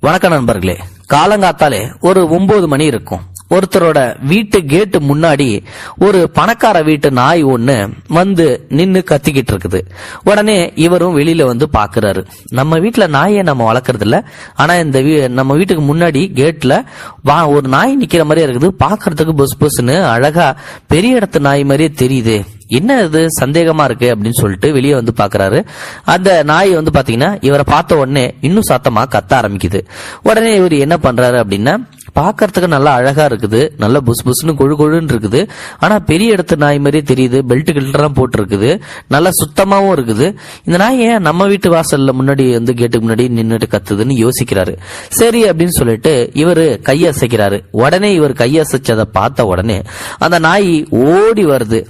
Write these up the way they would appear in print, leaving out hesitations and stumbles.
வணக்கம் நண்பர்களே. காலங்காத்தாலே ஒரு 9 மணி இருக்கும். ஒருத்தரோட வீட்டு கேட்டு முன்னாடி ஒரு பணக்கார வீட்டு நாய் ஒண்ணு வந்து நின்னு கத்திக்கிட்டு இருக்குது. உடனே இவரும் வெளியில வந்து பாக்குறாரு. நம்ம வீட்டுல நாயை நம்ம வளர்க்கறது இல்ல, ஆனா இந்த நம்ம வீட்டுக்கு முன்னாடி கேட்ல ஒரு நாய் நிக்கிற மாதிரியே இருக்குது. பாக்குறதுக்கு பொஸ் பொஸ்ன்னு அழகா பெரிய இடத்து நாய் மாதிரியே தெரியுது. என்ன இது சந்தேகமா இருக்கு அப்படின்னு சொல்லிட்டு வெளியே வந்து பாக்குறாரு. அந்த நாய் வந்து பாத்தீங்கன்னா இவரை பார்த்த உடனே இன்னும் சத்தமா கத்த ஆரம்பிக்குது. உடனே இவர் என்ன பண்றாரு அப்படின்னா, பாக்கிறதுக்கு நல்லா அழகா இருக்குது, நல்ல புஸ் புஸ்னு கொழு கொழுன்னு இருக்குது, ஆனா பெரிய இடத்து நாய் மாதிரியே தெரியுது. பெல்ட் கில்ட்லாம் போட்டு இருக்குது, நல்லா சுத்தமாவும் இருக்குது. இந்த நாய் ஏன் நம்ம வீட்டு வாசல்ல முன்னாடி வந்து கேட்டுக்கு முன்னாடி நின்னுட்டு கத்துதுன்னு யோசிக்கிறாரு. சரி அப்படின்னு சொல்லிட்டு இவரு கையசைக்கிறாரு. உடனே இவர் கையசைச்சதை பார்த்த உடனே அந்த நாய் ஓடி வருது.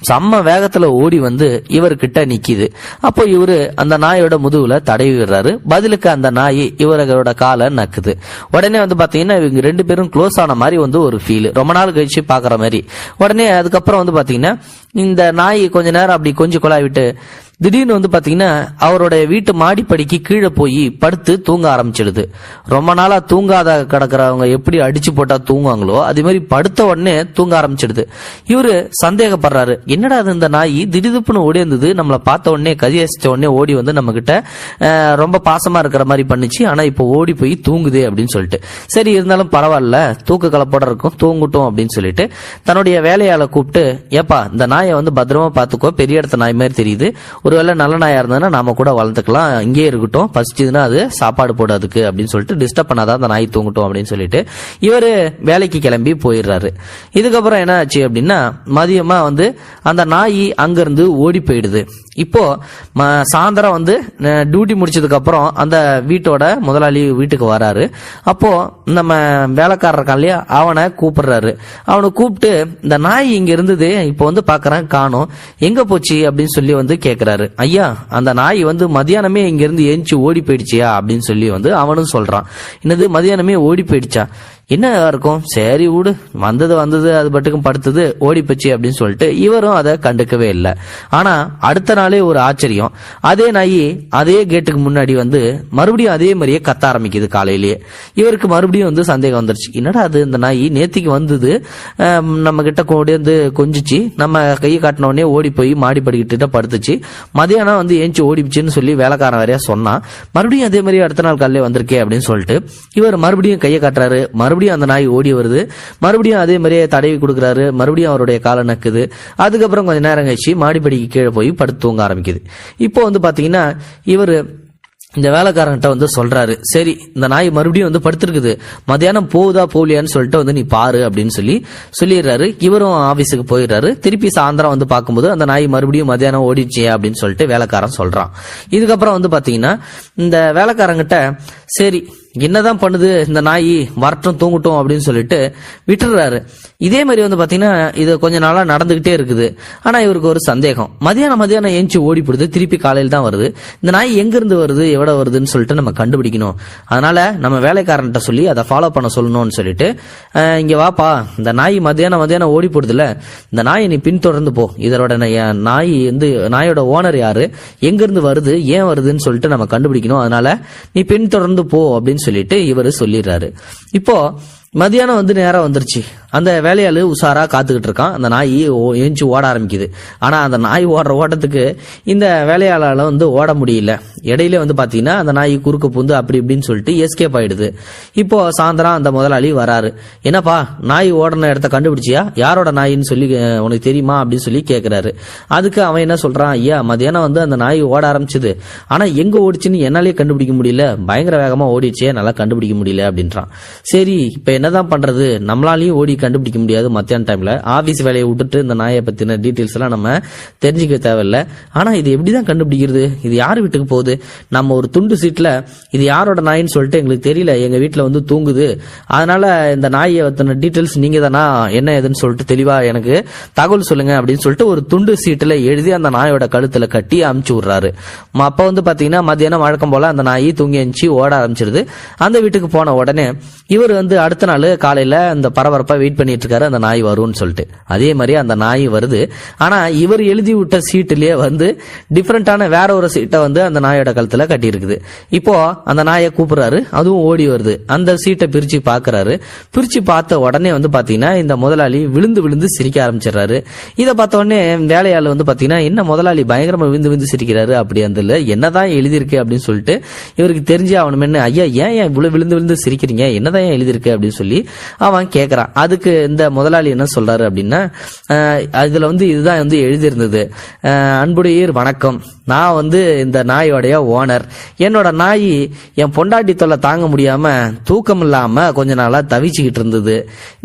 செம்ம வேகத்துல ஓடி வந்து இவர்கிட்ட நிக்குது. அப்போ இவரு அந்த நாயோட முதுகுல தடவி விடுறாரு. பதிலுக்கு அந்த நாய் இவரோட காலை நக்குது. உடனே வந்து பாத்தீங்கன்னா இவங்க 2 பேரும் க்ளோஸ் ஆன மாதிரி வந்து ஒரு ஃபீல், ரொம்ப நாள் கழிச்சு பாக்குற மாதிரி. உடனே அதுக்கப்புறம் வந்து பாத்தீங்கன்னா இந்த நாய் கொஞ்ச நேரம் அப்படி கொஞ்சம் குழாய் விட்டு திடீர்னு வந்து பாத்தீங்கன்னா அவரோட வீட்டு மாடிப்படிக்கு கீழே போய் படுத்து தூங்க ஆரம்பிச்சிடுது. ரொம்ப நாளா தூங்காத கிடக்குறவங்க எப்படி அடிச்சு போட்டா தூங்குவாங்களோ அதே மாதிரி படுத்த உடனே தூங்க ஆரம்பிச்சிடுது. இவரு சந்தேகப்படுறாரு, என்னடா அது இந்த நாய் திடீர்னு ஓடி இருந்தது, நம்மளை பார்த்த உடனே கதியசிச்ச உடனே ஓடி வந்து நம்ம கிட்ட ரொம்ப பாசமா இருக்கிற மாதிரி பண்ணுச்சு, ஆனா இப்போ ஓடி போய் தூங்குது அப்படின்னு சொல்லிட்டு. சரி இருந்தாலும் பரவாயில்ல, தூக்க கலப்போட இருக்கும், தூங்கட்டும் அப்படின்னு சொல்லிட்டு தன்னுடைய வேலையாளை கூப்பிட்டு, ஏப்பா இந்த நாயை வந்து பத்திரமா பாத்துக்கோ, பெரிய இடத்த நாய் மாதிரி தெரியுது, ஒருவேளை நல்ல நாயா இருந்ததுன்னா நாம கூட வளர்த்துக்கலாம், இங்கே இருக்கட்டும், பசிச்சதுன்னா அது சாப்பாடு போடாதுக்கு அப்படின்னு சொல்லிட்டு டிஸ்டர்ப் பண்ணாதான் அந்த நாய் தூங்கட்டும் அப்படின்னு சொல்லிட்டு இவரு வேலைக்கு கிளம்பி போயிடுறாரு. இதுக்கப்புறம் என்ன ஆச்சு அப்படின்னா, மதியமா வந்து அந்த நாய் அங்கிருந்து ஓடி போயிடுது. இப்போ சாயந்தரம் வந்து டியூட்டி முடிச்சதுக்கு அப்புறம் அந்த வீட்டோட முதலாளி வீட்டுக்கு வராரு. அப்போ நம்ம வேலைக்காரர் இருக்கான் இல்லையா, அவனை கூப்பிடுறாரு. அவனை கூப்பிட்டு, இந்த நாய் இங்க இருந்தது, இப்போ வந்து பாக்குறேன் காணோம், எங்க போச்சு அப்படின்னு சொல்லி வந்து கேக்குறாரு. ஐயா, அந்த நாய் வந்து மதியானமே இங்க இருந்து ஏஞ்சி ஓடி போயிடுச்சியா அப்படின்னு சொல்லி வந்து அவனும் சொல்றான். என்னது மதியானமே ஓடி போயிடுச்சா, என்ன இருக்கும், சரி விடு, வந்தது அது பட்டுக்கும் படுத்தது ஓடி போச்சு அப்படின்னு சொல்லிட்டு இவரும் அதை கண்டுக்கவே இல்லை. ஆனா அடுத்த நாளே ஒரு ஆச்சரியம், அதே நாய் அதே கேட்டுக்கு முன்னாடி வந்து மறுபடியும் அதே மாதிரியே கத்த ஆரம்பிக்குது. காலையிலேயே இவருக்கு மறுபடியும் வந்து சந்தேகம் வந்துருச்சு, என்னடா அது இந்த நாய் நேத்திக்கு வந்தது நம்ம கிட்ட ஓடி வந்து கொஞ்சிச்சு, நம்ம கையை காட்டின உடனே ஓடி போய் மாடி படிக்கிட்ட படுத்துச்சு, மதியானம் வந்து ஏஞ்சி ஓடிச்சுன்னு சொல்லி வேலைக்காரன் வரையா சொன்னா, மறுபடியும் அதே மாதிரி அடுத்த நாள் காலையில வந்திருக்கே அப்படின்னு சொல்லிட்டு இவர் மறுபடியும் கையை காட்டுறாரு. மறுபடியும் அந்த நாய் ஓடி வருது, மறுபடியும் அதே மாதிரியே தடவி கொடுக்குறாரு, மறுபடியும் அவருடைய காலை நக்குது. அதுக்கப்புறம் கொஞ்ச நேரம் கழிச்சு மாடிப்படிக்கு கீழே போய் படுத்து தூங்க ஆரம்பிக்குது. இப்போ வந்து பாத்தீங்கன்னா இவரு இந்த வேலைக்காரன்கிட்ட வந்து சொல்றாரு, சரி இந்த நாய் மறுபடியும் வந்து படுத்திருக்குது, மதியானம் போகுதா போலியான்னு சொல்லிட்டு வந்து நீ பாரு அப்படின்னு சொல்லிடுறாரு. இவரும் ஆபீஸுக்கு போயிடுறாரு. திருப்பி சாயந்தரம் வந்து பார்க்கும்போது அந்த நாய் மறுபடியும் மதியானம் ஓடிச்சே அப்படின்னு சொல்லிட்டு வேலைக்காரன் சொல்றான். இதுக்கப்புறம் வந்து பாத்தீங்கன்னா இந்த வேலைக்காரங்கிட்ட, சரி என்னதான் பண்ணுது இந்த நாய், வரட்டும் தூங்கட்டும் அப்படின்னு சொல்லிட்டு விட்டுறாரு. இதே மாதிரி வந்து பாத்தீங்கன்னா இது கொஞ்ச நாளா நடந்துகிட்டே இருக்குது. ஆனா இவருக்கு ஒரு சந்தேகம், மதியானம் ஏஞ்சி ஓடி போடுது, திருப்பி காலையில் தான் வருது, இந்த நாய் எங்க இருந்து வருது எவ்வளவு வருதுன்னு சொல்லிட்டு நம்ம கண்டுபிடிக்கணும், அதனால நம்ம வேலைக்காரன்ட்ட சொல்லி அதை ஃபாலோ பண்ண சொல்லணும்னு சொல்லிட்டு, இங்க வாப்பா, இந்த நாய் மதியானம் ஓடி போடுதுல, இந்த நாயை நீ பின்தொடர்ந்து போ, இதோட நாய் வந்து நாயோட ஓனர் யாரு, எங்க இருந்து வருது, ஏன் வருதுன்னு சொல்லிட்டு நம்ம கண்டுபிடிக்கணும், அதனால நீ பின்தொடர்ந்து போ அப்படின்னு சொல்லிட்டு இவரு சொல்லிடுறாரு. இப்போ மதியானம் வந்து நேரம் வந்துருச்சு. அந்த வேலையாளு உஷாரா காத்துக்கிட்டு இருக்கான். அந்த நாய் ஏஞ்சி ஓட ஆரம்பிக்குது. ஆனா அந்த நாய் ஓடுற ஓட்டத்துக்கு இந்த வேலையாளால வந்து ஓட முடியல. இடையில வந்து பாத்தீங்கன்னா அந்த நாய் குறுக்க புந்து அப்படி இப்படின்னு சொல்லிட்டு எஸ்கேப் ஆயிடுது. இப்போ சாயந்தரம் அந்த முதலாளி வராரு. என்னப்பா நாய் ஓடுன இடத்த கண்டுபிடிச்சியா, யாரோட நாயின்னு சொல்லி உனக்கு தெரியுமா அப்படின்னு சொல்லி கேக்குறாரு. அதுக்கு அவன் என்ன சொல்றான், ஐயா மதியானம் வந்து அந்த நாய் ஓட ஆரம்பிச்சது, ஆனா எங்க ஓடிச்சுன்னு என்னாலே கண்டுபிடிக்க முடியல, பயங்கர வேகமா ஓடிச்சே, நல்லா கண்டுபிடிக்க முடியல அப்படின்றான். சரி இப்ப என்னதான் பண்றது, நம்மளாலையும் ஓடி கண்டுபிடிக்க முடியாது, மத்தியான டைம்ல ஆபீஸ் வேலையை விட்டுட்டு இந்த நாயை பத்தின டீட்டெயில்ஸ் எல்லாம் நம்ம தெரிஞ்சுக்க தேவையில்லை. ஆனா இது எப்படிதான் கண்டுபிடிக்கிறது, இது யார் வீட்டுக்கு போகுது, நம்ம ஒரு துண்டு சீட்ல இது யாரோட நாயின்னு சொல்லிட்டு எங்களுக்கு தெரியல, எங்க வீட்டுல வந்து தூங்குது, அதனால இந்த நாயை பத்தின டீட்டெயில்ஸ் நீங்க தானா, என்ன ஏதுன்னு சொல்லிட்டு தெளிவா எனக்கு தகவல் சொல்லுங்க அப்படின்னு சொல்லிட்டு ஒரு துண்டு சீட்டுல எழுதி அந்த நாயோட கழுத்துல கட்டி அமுச்சு விடுறாரு. அப்ப வந்து பாத்தீங்கன்னா மத்தியானம் வழக்கம் போல அந்த நாய் தூங்கி எழுந்துச்சு ஓட ஆரம்பிச்சிருது. அந்த வீட்டுக்கு போன உடனே இவர் வந்து அடுத்த நாள் காலையில இந்த பரபரப்பா வெயிட் பண்ணிட்டு இருக்காரு அந்த நாய் வரும்னு சொல்லிட்டு. அதே மாதிரி அந்த நாய் வருது. ஆனா இவர் எழுதி விட்ட சீட்டுலயே வந்து டிஃபரெண்டான வேற ஒரு சீட்டை வந்து அந்த நாயோட கழுத்துல கட்டி இருக்குது. இப்போ அந்த நாயை கூப்பிடுறாரு, அதுவும் ஓடி வருது. அந்த சீட்டை பிரிச்சு பாக்குறாரு. பிரிச்சு பார்த்த உடனே வந்து பாத்தீங்கன்னா இந்த முதலாளி விழுந்து விழுந்து சிரிக்க ஆரம்பிச்சிடறாரு. இதை பார்த்த உடனே வேலையாள் வந்து பாத்தீங்கன்னா என்ன முதலாளி பயங்கரமா விழுந்து விழுந்து சிரிக்கிறாரு, அப்படி அந்த என்னதான் எழுதியிருக்கு அப்படின்னு சொல்லிட்டு இவருக்கு தெரிஞ்சு அவனுமே ஐயா ஏன் இவ்வளவு விழுந்து விழுந்து சிரிக்கிறீங்க, என்னதான் எழுதியிருக்கு அப்படின்னு சொல்லி அவன் கேட்கறான். அதுக்கு இந்த முதலாளி என்ன சொல்றாரு அப்படின்னா, அதுல வந்து இதுதான் வந்து எழுதியிருந்தது, அன்புடையீர் வணக்கம், நான் வந்து இந்த நாயோடைய ஓனர். என்னோட நாய் என் பொண்டாட்டி தொல்லை தாங்க முடியாம தூக்கம் இல்லாம கொஞ்ச நாளா தவிச்சுக்கிட்டு இருந்தது.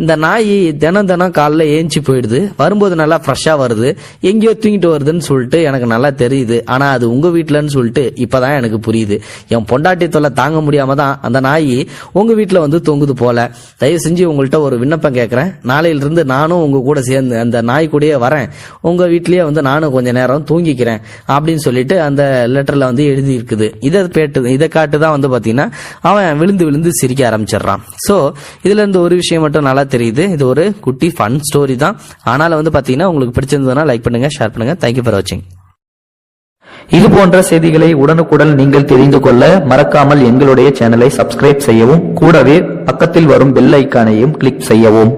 இந்த நாய் தினம் தினம் காலைல ஏஞ்சி போயிடுது, வரும்போது நல்லா ஃப்ரெஷ்ஷா வருது, எங்கேயோ தூங்கிட்டு வருதுன்னு சொல்லிட்டு எனக்கு நல்லா தெரியுது. ஆனா அது உங்க வீட்டுலன்னு சொல்லிட்டு இப்பதான் எனக்கு புரியுது. என் பொண்டாட்டி தொல்லை தாங்க முடியாம தான் அந்த நாய் உங்க வீட்டுல வந்து தொங்குது போல. தயவு செஞ்சு உங்கள்கிட்ட ஒரு விண்ணப்பம் கேட்கறேன், நாளையில இருந்து நானும் உங்க கூட சேர்ந்து அந்த நாய் கூடயே வரேன், உங்க வீட்லயே வந்து நானும் கொஞ்ச நேரம் தூங்கிக்கிறேன் அப்படின்னு சொல்லிட்டு அந்த லெட்டர்ல வந்து எழுதி இருக்குது. இதை காட்டுதான் வந்து பாத்தீங்கன்னா அவன் விழுந்து விழுந்து சிரிக்க ஆரம்பிச்சிடறான். சோ இதுல இருந்து ஒரு விஷயம் மட்டும் நல்லா தெரியுது, இது ஒரு குட்டி ஃபன் ஸ்டோரி தான். ஆனாலும் வந்து பாத்தீங்கன்னா உங்களுக்கு பிடிச்சிருந்ததுன்னா லைக் பண்ணுங்க, ஷேர் பண்ணுங்க. தேங்க்யூ ஃபார் வாட்சிங். இது போன்ற செய்திகளை உடனுக்குடன் நீங்கள் தெரிந்து கொள்ள மறக்காமல் எங்களுடைய சேனலை சப்ஸ்கிரைப் செய்யவும், கூடவே பக்கத்தில் வரும் பெல் ஐக்கானையும் கிளிக் செய்யவும்.